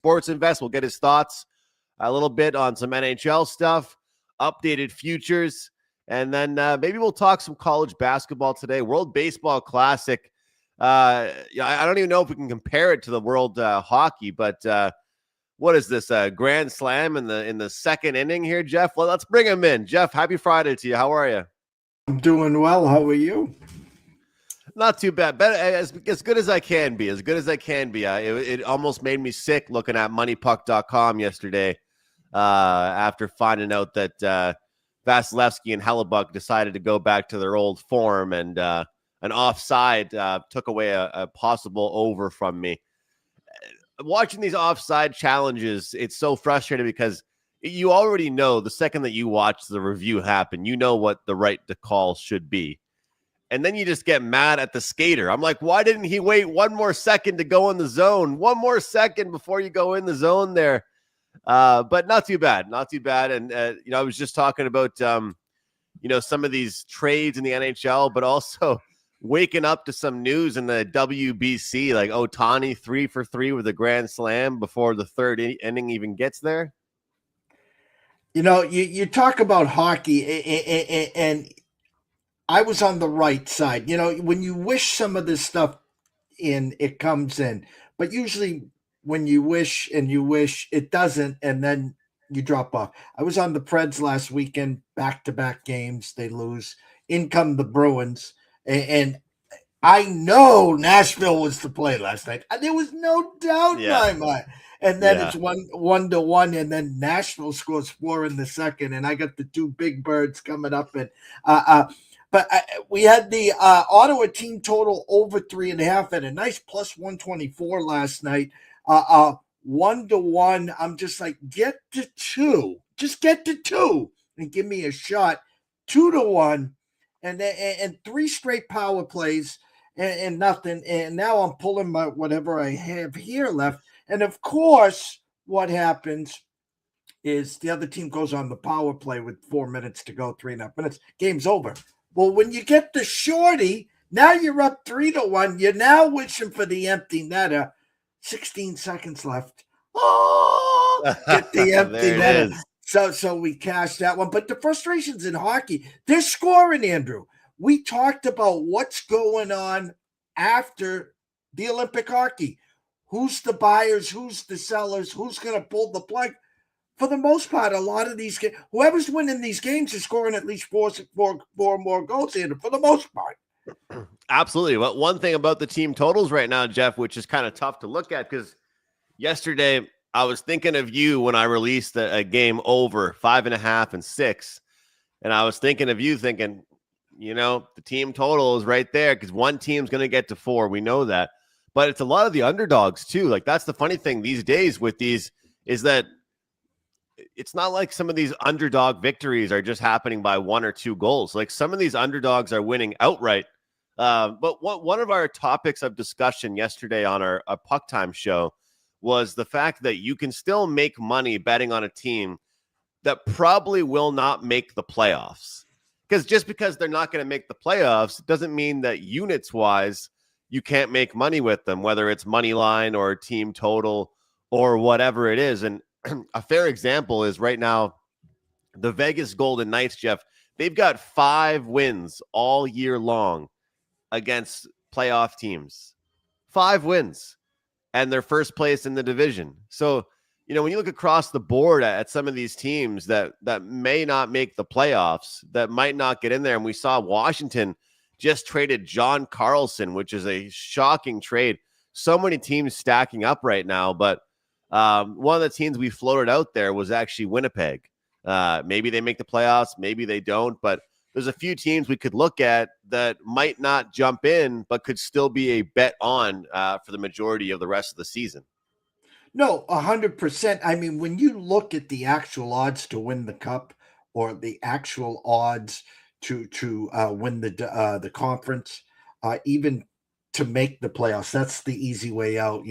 Sports Invest. We'll get his thoughts a little bit on some NHL stuff, updated futures, and then maybe we'll talk some college basketball today. World Baseball Classic. I don't even know if we can compare it to the World Hockey, but what is this, Grand Slam in the second inning here, Jeff? Well, let's bring him in. Jeff, happy Friday to you. How are you? I'm doing well. How are you? Not too bad. Better, as good as I can be. As good as I can be. It almost made me sick looking at moneypuck.com yesterday after finding out that Vasilevsky and Hellebuck decided to go back to their old form, and an offside took away a possible over from me. Watching these offside challenges, it's so frustrating because you already know the second that you watch the review happen, you know what the right to call should be. And then you just get mad at the skater. I'm like, why didn't he wait one more second to go in the zone? One more second before you go in the zone there. But not too bad. Not too bad. And, I was just talking about, some of these trades in the NHL, but also waking up to some news in the WBC, like Ohtani 3 for 3 with a grand slam before the third inning even gets there. You talk about hockey, and I was on the right side. When you wish some of this stuff in, it comes in. But usually when you wish and you wish, it doesn't, and then you drop off. I was on the Preds last weekend, back-to-back games. They lose. In come the Bruins. And I know Nashville was to play last night. There was no doubt in my mind. And then it's 1-1, and then Nashville scores 4 in the second, and I got the two big birds coming up. And but we had the Ottawa team total over 3.5 at a nice plus 124 last night. 1-1. I'm just like, get to 2. Just get to 2 and give me a shot. 2-1, and 3 straight power plays. And nothing. And now I'm pulling my whatever I have here left. And of course, what happens is the other team goes on the power play with 4 minutes to go, 3.5 minutes. Game's over. Well, when you get the shorty, now you're up 3-1. You're now wishing for the empty netter. 16 seconds left. Oh, get the empty netter. So we cashed that one. But the frustrations in hockey, they're scoring, Andrew. We talked about what's going on after the Olympic hockey. Who's the buyers? Who's the sellers? Who's going to pull the plug? For the most part, a lot of these games, whoever's winning these games is scoring at least four more goals, Andrew, for the most part. Absolutely. Well, one thing about the team totals right now, Jeff, which is kind of tough to look at, because yesterday I was thinking of you when I released a game over 5.5 and 6. And I was thinking of you thinking, the team total is right there because one team's going to get to 4. We know that. But it's a lot of the underdogs, too. Like, that's the funny thing these days with these is that it's not like some of these underdog victories are just happening by 1 or 2 goals. Like, some of these underdogs are winning outright. But one of our topics of discussion yesterday on our Puck Time show was the fact that you can still make money betting on a team that probably will not make the playoffs. Because just because they're not going to make the playoffs doesn't mean that units-wise you can't make money with them, whether it's money line or team total or whatever it is. And a fair example is right now the Vegas Golden Knights, Jeff. They've got 5 wins all year long against playoff teams. 5 wins. And they're first place in the division. So, when you look across the board at some of these teams that may not make the playoffs, that might not get in there, and we saw Washington just traded John Carlson, which is a shocking trade. So many teams stacking up right now, but one of the teams we floated out there was actually Winnipeg. Maybe they make the playoffs, maybe they don't, but there's a few teams we could look at that might not jump in, but could still be a bet on for the majority of the rest of the season. No, 100%. I mean, when you look at the actual odds to win the cup or the actual odds to win the conference, even to make the playoffs, that's the easy way out,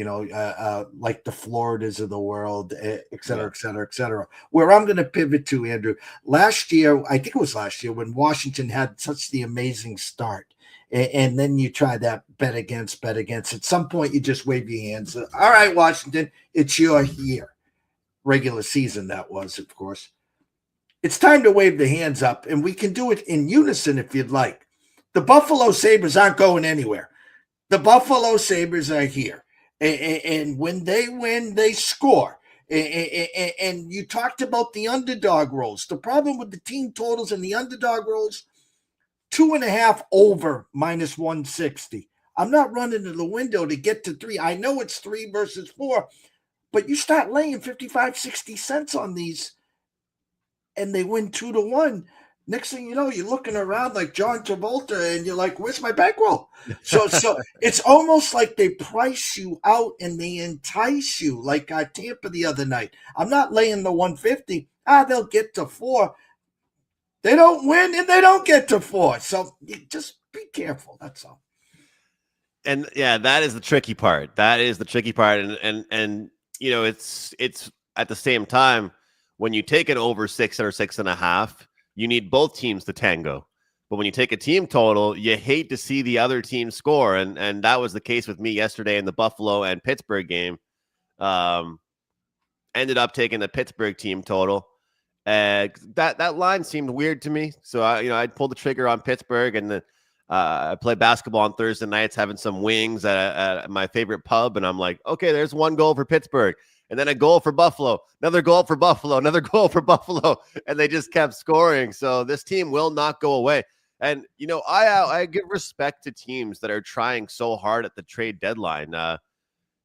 like the Floridas of the world, et cetera, et cetera, et cetera. Where I'm going to pivot to, Andrew, last year, I think it was last year when Washington had such the amazing start. and then you try that bet against. At some point, you just wave your hands. All right, Washington, it's your year. Regular season, that was, of course. It's time to wave the hands up, and we can do it in unison if you'd like. The Buffalo Sabres aren't going anywhere. The Buffalo Sabres are here. And when they win, they score. And you talked about the underdog rolls. The problem with the team totals and the underdog rolls, 2.5 over minus 160. I'm not running to the window to get to 3. I know it's 3 versus 4, but you start laying 55, 60 cents on these, and they win 2-1. Next thing you know, you're looking around like John Travolta, and you're like, "Where's my bankroll?" So it's almost like they price you out and they entice you, like Tampa the other night. I'm not laying the 150. They'll get to 4. They don't win, and they don't get to 4. So you just be careful. That's all. And yeah, that is the tricky part. And you know, it's at the same time, when you take it over 6 or 6.5. You need both teams to tango. But when you take a team total, you hate to see the other team score. And that was the case with me yesterday in the Buffalo and Pittsburgh game. Ended up taking the Pittsburgh team total. That line seemed weird to me. So I pulled the trigger on Pittsburgh, and I play basketball on Thursday nights, having some wings at my favorite pub. And I'm like, okay, there's 1 goal for Pittsburgh. And then a goal for Buffalo, another goal for Buffalo, another goal for Buffalo. And they just kept scoring. So this team will not go away. And, I give respect to teams that are trying so hard at the trade deadline. I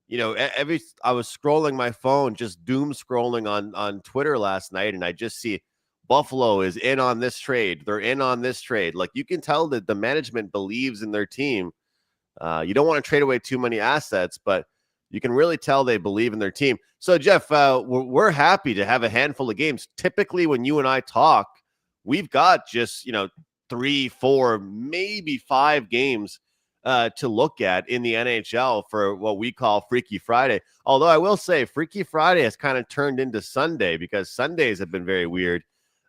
was scrolling my phone, just doom scrolling on Twitter last night, and I just see Buffalo is in on this trade. They're in on this trade. Like, you can tell that the management believes in their team. You don't want to trade away too many assets, but you can really tell they believe in their team. So, Jeff, we're happy to have a handful of games. Typically, when you and I talk, we've got just, 3, 4, maybe 5 games to look at in the NHL for what we call Freaky Friday. Although I will say Freaky Friday has kind of turned into Sunday because Sundays have been very weird.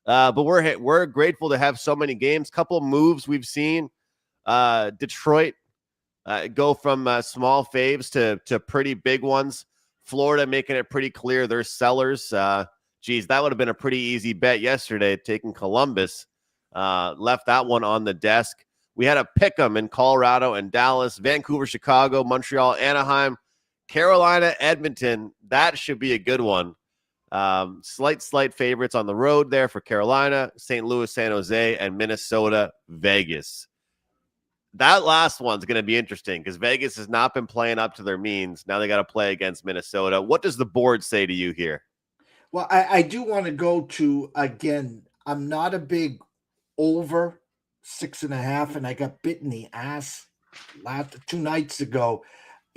But we're grateful to have so many games. Couple moves we've seen. Detroit go from small faves to pretty big ones. Florida making it pretty clear they're sellers. That would have been a pretty easy bet yesterday, taking Columbus. Left that one on the desk. We had a pick 'em in Colorado and Dallas, Vancouver, Chicago, Montreal, Anaheim, Carolina, Edmonton. That should be a good one. Slight favorites on the road there for Carolina, St. Louis, San Jose, and Minnesota, Vegas. That last one's going to be interesting because Vegas has not been playing up to their means. Now they got to play against Minnesota. What does the board say to you here? Well, I do want to go to, again, I'm not a big over 6.5, and I got bit in the ass 2 nights ago.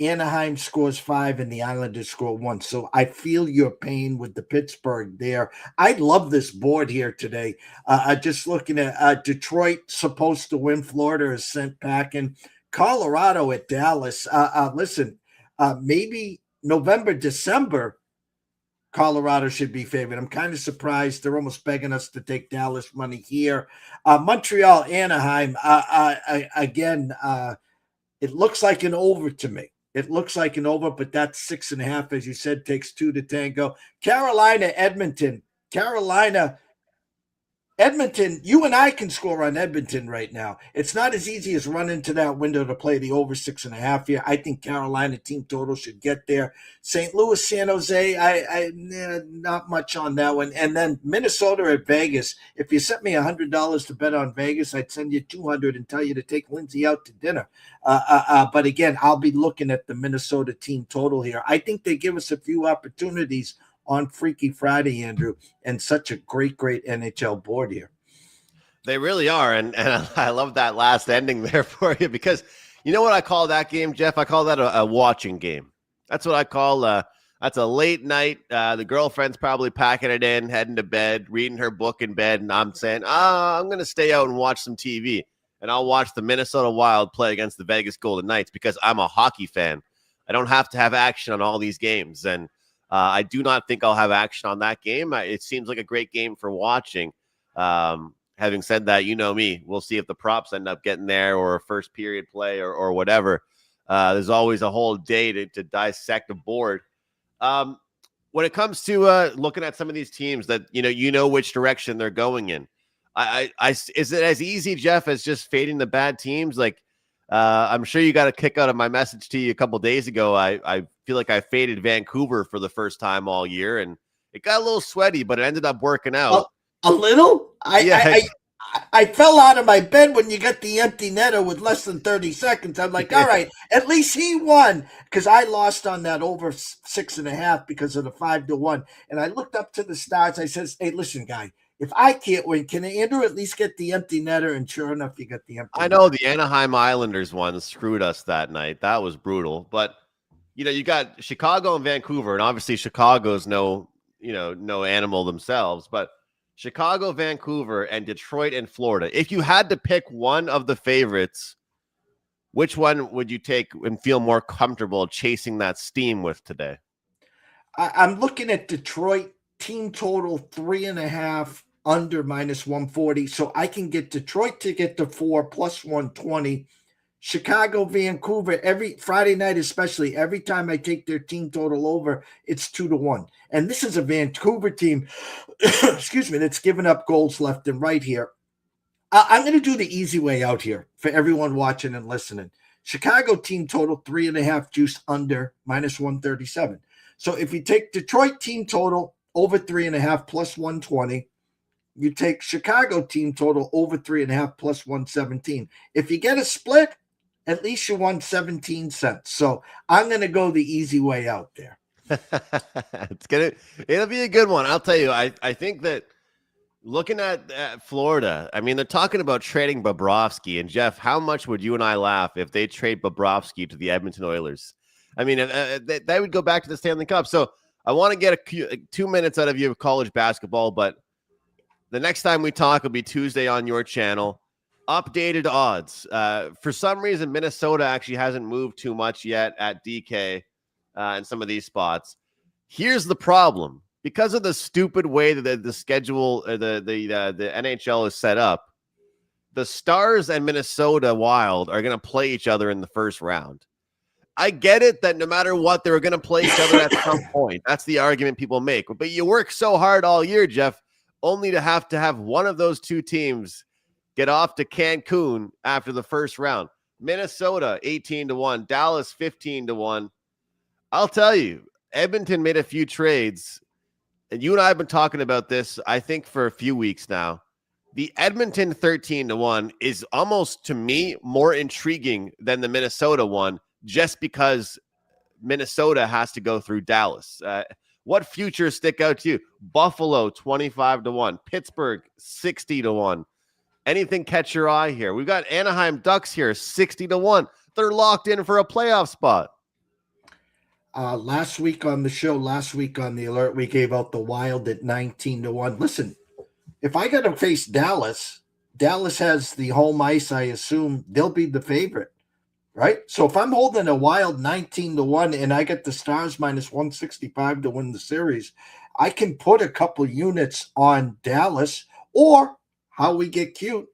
Anaheim scores 5 and the Islanders score 1. So I feel your pain with the Pittsburgh there. I love this board here today. Just looking at Detroit supposed to win. Florida is sent packing. Colorado at Dallas. Listen, maybe November, December, Colorado should be favored. I'm kind of surprised. They're almost begging us to take Dallas money here. Montreal, Anaheim. Again, it looks like an over to me. It looks like an over, but that's 6.5, as you said, takes 2 to tango. Carolina, Edmonton. Edmonton, you and I can score on Edmonton right now. It's not as easy as run into that window to play the over 6.5 here. I think Carolina team total should get there. St. Louis, San Jose, I not much on that one. And then Minnesota at Vegas. If you sent me $100 to bet on Vegas, I'd send you $200 and tell you to take Lindsay out to dinner. But again, I'll be looking at the Minnesota team total here. I think they give us a few opportunities on Freaky Friday, Andrew, and such a great NHL board here. They really are, and I love that last ending there for you because you know what I call that game, Jeff? I call that a watching game. That's what I call that's a late night. The girlfriend's probably packing it in, heading to bed, reading her book in bed, and I'm saying, I'm going to stay out and watch some TV, and I'll watch the Minnesota Wild play against the Vegas Golden Knights because I'm a hockey fan. I don't have to have action on all these games, and I do not think I'll have action on that game. It seems like a great game for watching. having said that, you know me, we'll see if the props end up getting there or a first period play or whatever. There's always a whole day to dissect a board. When it comes to looking at some of these teams that you know which direction they're going in, is it as easy, Jeff, as just fading the bad teams? Like, I'm sure you got a kick out of my message to you a couple days ago. I feel like I faded Vancouver for the first time all year, and it got a little sweaty, but it ended up working out. A little? I fell out of my bed when you got the empty netter with less than 30 seconds. I'm like, all right, at least he won, because I lost on that over 6.5 because of the 5-1. And I looked up to the stars. I says, hey, listen, guy, if I can't win, can Andrew at least get the empty netter? And sure enough, you got the empty I know the Anaheim Islanders one screwed us that night. That was brutal. But, you got Chicago and Vancouver, and obviously Chicago's no animal themselves, but Chicago, Vancouver, and Detroit and Florida. If you had to pick one of the favorites, which one would you take and feel more comfortable chasing that steam with today? I'm looking at Detroit team total 3.5 under -140. So I can get Detroit to get to 4 plus 120. Chicago, Vancouver, every Friday night, especially every time I take their team total over, it's 2-1. And this is a Vancouver team, excuse me, that's given up goals left and right here. I'm going to do the easy way out here for everyone watching and listening. Chicago team total 3.5 juice under -137. So if you take Detroit team total over 3.5 plus 120, you take Chicago team total over 3.5 plus 117. If you get a split, at least you won 17 cents. So I'm going to go the easy way out there. It'll be a good one. I'll tell you, I think that looking at Florida, I mean, they're talking about trading Bobrovsky. And Jeff, how much would you and I laugh if they trade Bobrovsky to the Edmonton Oilers? I mean, that would go back to the Stanley Cup. So I want to get 2 minutes out of you of college basketball, but the next time we talk will be Tuesday on your channel. Updated odds. For some reason, Minnesota actually hasn't moved too much yet at DK in some of these spots. Here's the problem. Because of the stupid way that the schedule, the NHL is set up, the Stars and Minnesota Wild are going to play each other in the first round. I get it that no matter what, they're going to play each other at some point. That's the argument people make. But you work so hard all year, Jeff, only to have one of those two teams get off to Cancun after the first round. Minnesota 18-1, Dallas 15-1. I'll tell you, Edmonton made a few trades, and you and I have been talking about this, I think, for a few weeks now. The Edmonton 13-1 is almost, to me, more intriguing than the Minnesota one, just because Minnesota has to go through Dallas. What futures stick out to you? Buffalo 25-1, Pittsburgh 60-1. Anything catch your eye here? We've got Anaheim Ducks here 60-1. They're locked in for a playoff spot. Last week on the alert, we gave out the Wild at 19-1. Listen, if I got to face Dallas has the home ice. I assume they'll be the favorite, right? So if I'm holding a Wild 19-1 and I get the Stars -165 to win the series, I can put a couple units on Dallas. Or how we get cute,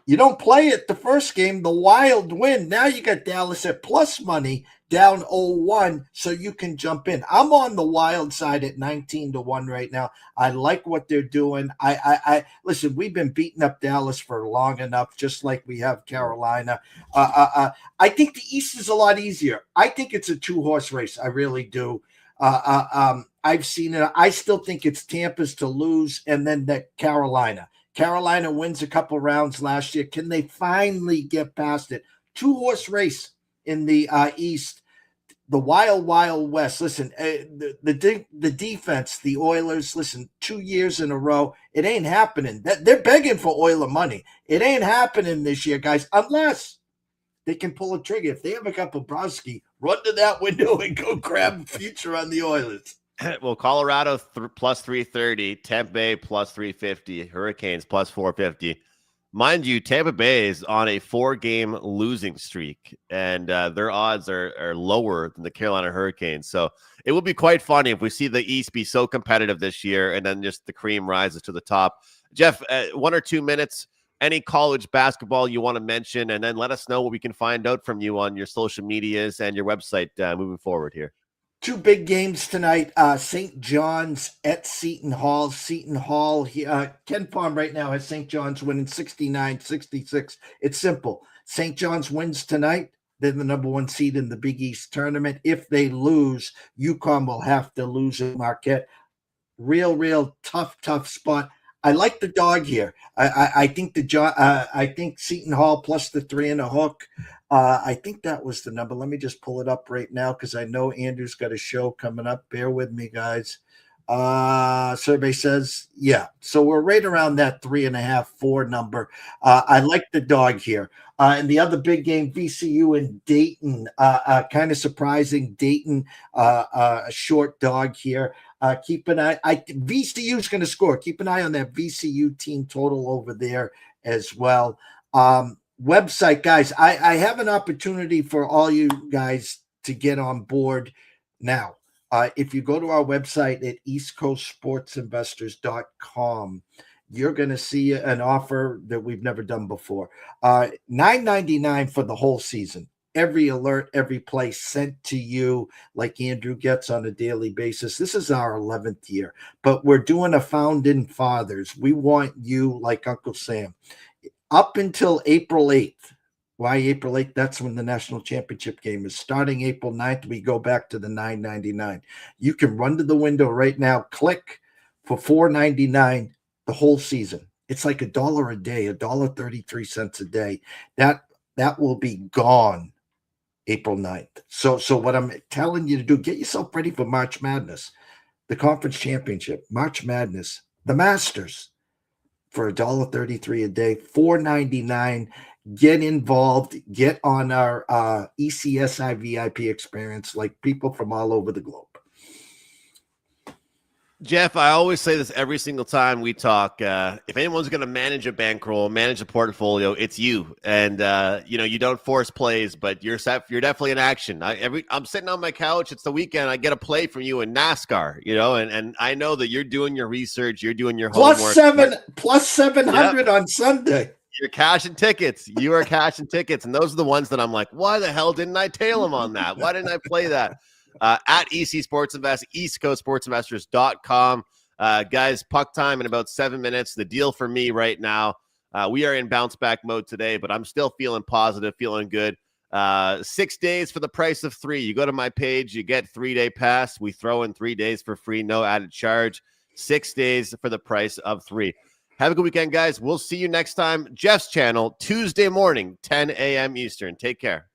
you don't play it the first game, the Wild win. Now you got Dallas at plus money, down 0-1, so you can jump in. I'm on the Wild side at 19-1 right now. I like what they're doing. I listen, we've been beating up Dallas for long enough, just like we have Carolina. I think the East is a lot easier. I think it's a 2-horse race. I really do. I've seen it. I still think it's Tampa's to lose, and then that Carolina wins a couple rounds last year. Can they finally get past it? 2-horse race in the East. The Wild West. Listen, the defense, the Oilers, listen, 2 years in a row, it ain't happening. They're begging for Oiler money. It ain't happening this year, guys, unless they can pull a trigger. If they have a couple Bobrovsky, run to that window and go grab a future on the Oilers. Well, Colorado plus 330, Tampa Bay plus 350, Hurricanes plus 450, Mind you, Tampa Bay is on a 4-game losing streak, and their odds are lower than the Carolina Hurricanes. So it will be quite funny if we see the East be so competitive this year, and then just the cream rises to the top. Jeff, 1 or 2 minutes, any college basketball you want to mention, and then let us know what we can find out from you on your social medias and your website moving forward here. 2 big games tonight. St. John's at Seton Hall. Seton Hall, Ken Palm right now has St. John's winning 69-66. It's simple. St. John's wins tonight. They're the number 1 seed in the Big East tournament. If they lose, UConn will have to lose at Marquette. Real tough spot. I like the dog here. I think Seton Hall plus the 3 and a hook. I think that was the number. Let me just pull it up right now because I know Andrew's got a show coming up. Bear with me, guys. Survey says, yeah. So we're right around that 3.5, 4 number. I like the dog here. And the other big game, VCU and Dayton. Kind of surprising. Dayton, a short dog here. Keep an eye. VCU's going to score. Keep an eye on that VCU team total over there as well. Website, guys. I have an opportunity for all you guys to get on board now. If you go to our website at eastcoastsportsinvestors.com, you're going to see an offer that we've never done before. $9.99 for the whole season. Every alert, every play sent to you like Andrew gets on a daily basis. This is our 11th year, but we're doing a founding fathers. We want you like Uncle Sam up until April 8th. Why April 8th? That's when the national championship game is. Starting April 9th, we go back to the $9.99. You can run to the window right now, click for $4.99 the whole season. It's like $1 a day, $1.33 a day. That will be gone April 9th. So what I'm telling you to do, get yourself ready for March Madness, the conference championship, March Madness, the Masters for $1.33 a day, $4.99. Get involved, get on our ECSI VIP experience like people from all over the globe. Jeff, I always say this every single time we talk. If anyone's going to manage a bankroll, manage a portfolio, it's you. And you don't force plays, but you're definitely in action. I'm sitting on my couch. It's the weekend. I get a play from you in NASCAR. And I know that you're doing your research. You're doing your homework. Plus 700 on Sunday. You're cashing tickets. You are cashing tickets, and those are the ones that I'm like, why the hell didn't I tail him on that? Why didn't I play that? At EC Sports Invest, EastCoastSportsInvestors.com. Guys, puck time in about 7 minutes. The deal for me right now, we are in bounce back mode today, but I'm still feeling positive, feeling good. 6 days for the price of 3. You go to my page, you get 3-day pass. We throw in 3 days for free, no added charge. 6 days for the price of 3. Have a good weekend, guys. We'll see you next time. Jeff's channel, Tuesday morning, 10 a.m. Eastern. Take care.